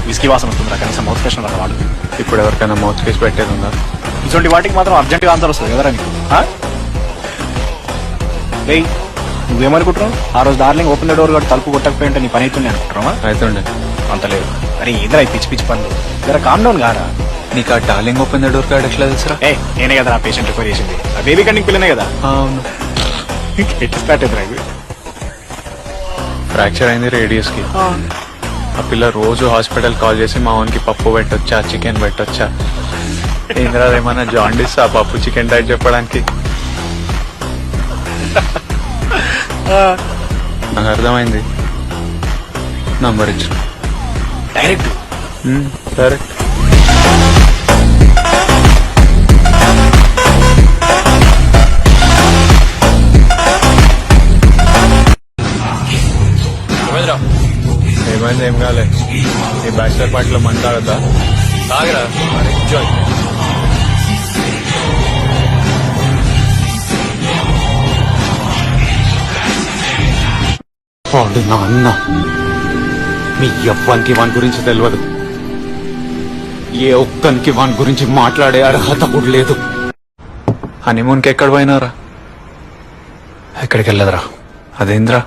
Whisky వాసన వస్తుందిరా, కనీసం మౌత్ ఫ్రెష్ రా వాడు. ఇప్పుడు ఎవరికైనా మౌత్ కేసు పెట్టేది ఉందా? ఇటువంటి వాటికి మాత్రం అర్జెంటుగా ఆన్సర్ వస్తుంది కదరా నీకు. రేయ్, నువ్వేమనుకుంటున్నావు? ఆ రోజు డార్లింగ్ ఓపెన్ ద డోర్ కూడా తలుపు కొట్టకపోయింటే నీ పని అవుతుంది అనుకుంటున్నావా? అవుతుండే. అంత లేదు. అరే ఇద్దరు పిచ్చి పిచ్చి పనులు, జర కామ్ డౌన్ కారా. నీకు ఆ darling open the door card ఎట్లా తెలుసురా? నేనే కదా నా పేషెంట్ రిఫర్ చేసింది. ఆ బేబీ కన్నింగ్ పిల్లనే కదా. అవును. ఎట్లా స్టార్ట్ అవుతుంది ఇది? ఫ్రాక్చర్ అయింది రేడియస్ కి. ఆ పిల్ల రోజు హాస్పిటల్ కాల్ చేసి మా వానికి పప్పు పెట్టొచ్చా, చికెన్ పెట్టొచ్చా, ఏంద్రా ఏమన్నా జాండీస్ ఆ పప్పు చికెన్ డైట్ చెప్పడానికి. నాకు అర్థమైంది. నంబర్ ఇచ్చు. Direct direct. ఏమైంది? ఏం కాలే. ఈ బ్యాచిలర్ పార్టీలో మంది తాగద్దా? తాగరా, ఎంజాయ్. వాడు నా అన్న. మీ ఎవ్వనికి వాని గురించి తెలియదు. ఏ ఒక్కనికి వాని గురించి మాట్లాడే అర్హత కూడా లేదు. హనీమూన్కి ఎక్కడ పోయినారా? ఎక్కడికి వెళ్ళదురా. అదేంద్రా?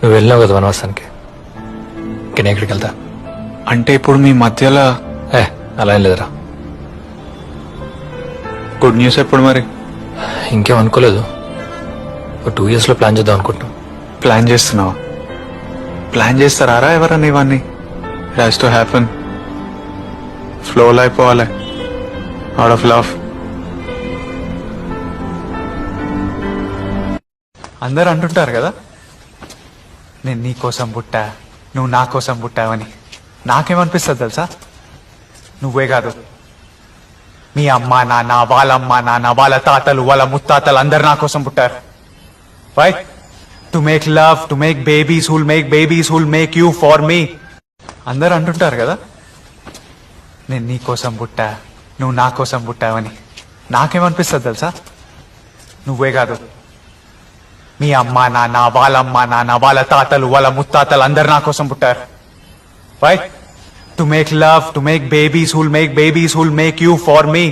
నువ్వు వెళ్ళినావు కదా వనవాసానికి, నేను ఎక్కడికి వెళ్తా? అంటే ఇప్పుడు మీ మధ్యలో అలా ఏం లేదురా. గుడ్ న్యూస్ ఎప్పుడు మరి? ఇంకేం అనుకోలేదు. 2 years లో ప్లాన్ చేద్దాం అనుకుంటున్నాం. ప్లాన్ చేస్తున్నావా? ప్లాన్ చేస్తారా ఎవరన్నా ఇవన్నీ? It has to happen. ఫ్లోలో అయిపోవాలి, అవుట్ ఆఫ్ లవ్. అందరు అంటుంటారు కదా, నేను నీ కోసం పుట్టా, నువ్వు నా కోసం పుట్టావని. నాకేమనిపిస్తుంది తెలుసా? నువ్వే కాదు, మీ అమ్మ నాన్న, వాళ్ళమ్మ నాన్న, వాళ్ళ తాతలు, వాళ్ళ ముత్తాతలు అందరు నా కోసం పుట్టారు. Why? To make love, to make babies who'll make babies who'll make you for me. అందరు అంటుంటారు కదా, నేను నీ కోసం పుట్టా, నువ్వు నా కోసం పుట్టావని. నాకేమనిపిస్తుంది తెలుసా? నువ్వే కాదు, మీ అమ్మ నాన్న, వాళ్ళమ్మ నాన్న, వాళ్ళ తాతలు, వాళ్ళ ముత్తాతలు అందరు నా కోసం పుట్టారు. Why? To make love, to make babies who'll make babies who'll make you for me.